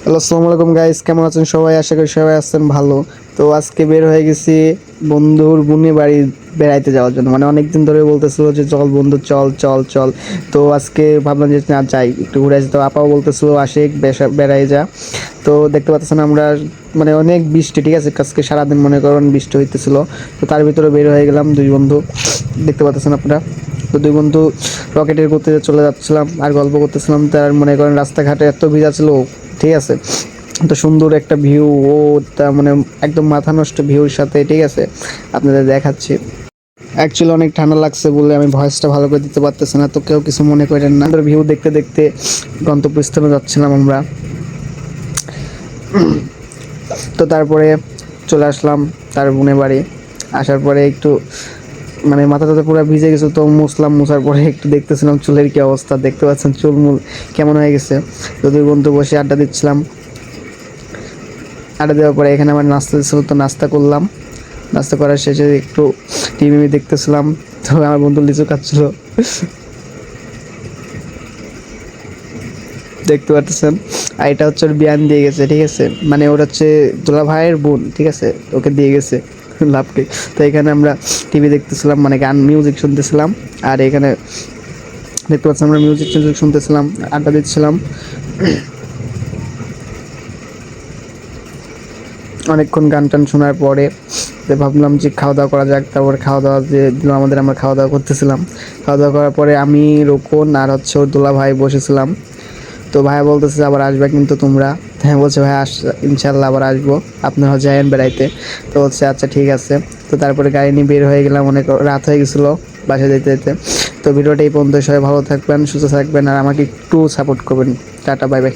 Hello, আসসালামু আলাইকুম guys, কেমন আছেন সবাই? আশা করি সবাই আছেন ভালো। তো আজকে বের হয়ে গেছি বন্ধুর বোনের বাড়ি বেড়াইতে যাওয়ার জন্য। মানে অনেকদিন ধরে বলতেছিল যে চল বন্ধু, চল চল চল। তো আজকে ভাবলাম যে না যাই, একটু ঘুরে আসি। তো আপাও বলতেছিল আসে বেড়াই যা। তো দেখতে পাচ্ছেন আমরা মানে অনেক বৃষ্টি, ঠিক আছে, আজকে সারাদিন মনে করেন বৃষ্টি হইতেছিল। তো তার ভিতরে বের হয়ে গেলাম দুই বন্ধু, দেখতে পাচ্ছেন আপনারা। তো দুই বন্ধু রকেটের গতিতে চলে যাচ্ছিলাম আর গল্প করতেছিলাম। তার মনে করেন রাস্তাঘাটে এত ভিজা ছিল, ঠিক আছে। তো সুন্দর একটা ভিউ, ও তা মানে একদম মাথা নষ্ট ভিউর সাথে, ঠিক আছে, আপনাদের দেখাচ্ছি। অ্যাকচুয়ালি অনেক ঠান্ডা লাগছে বলে আমি ভয়েসটা ভালো করে দিতে পারতেছি না, তো কেউ কিছু মনে করেন না। ভিউ দেখতে দেখতে গন্তব্যস্থানে যাচ্ছিলাম আমরা। তো তারপরে চলে আসলাম তার বোনের বাড়ি। আসার পরে একটু মানে মাথা টাথা পুরো ভিজে গেছে, তো মুছলাম। মুছার পরে একটু দেখতেছিলাম চুলের কি অবস্থা, দেখতে পাচ্ছেন চুল মূল কেমন হয়ে গেছে। তো দুই বন্ধু বসে আড্ডা দিচ্ছিলাম। আড্ডা দেওয়ার পরে এখানে আমার নাস্তা দিচ্ছিল, তো নাস্তা করলাম। নাস্তা করার শেষে একটু টিভি দেখতেছিলাম। তো আমার বন্ধু লিচু খাচ্ছিল, দেখতে পাচ্ছেন। আর এটা হচ্ছে ওর বিয়ান দিয়ে গেছে, ঠিক আছে, মানে ওর হচ্ছে দোলা ভাইয়ের বোন, ঠিক আছে, ওকে দিয়ে গেছে লাভকে। তো এখানে আমরা টিভি দেখতেছিলাম, মানে গান মিউজিক শুনতেছিলাম। আর এখানে দেখতে পাচ্ছেন আমরা মিউজিক টিউজিক শুনতেছিলাম, আড্ডা দিচ্ছিলাম অনেকক্ষণ। গান টান শোনার পরে ভাবলাম যে খাওয়া দাওয়া করা যাক। তারপরে খাওয়া দাওয়া যে দিল আমাদের, আমরা খাওয়া দাওয়া করতেছিলাম। খাওয়া দাওয়া করার পরে আমি, রোকন আর হচ্ছে ওর দোলা ভাই বসেছিলাম। তো ভাইয়া বলতেছে আবার আসবে কিন্তু তোমরা। হ্যাঁ বলছে ভাই ইনশাল্লাহ আবার আসবো, আপনারা যায়েন বেড়াইতে। তো বলছে আচ্ছা ঠিক আছে। তো তারপরে গাড়ি নিয়ে বের হয়ে গেলাম, অনেক রাত হয়ে গেছিলো বাসায় যেতে যেতে। তো ভিডিওটা এই পর্যন্ত, সবাই ভালো থাকবেন, সুস্থ থাকবেন, আর আমাকে একটু সাপোর্ট করবেন। Tata, bye bye.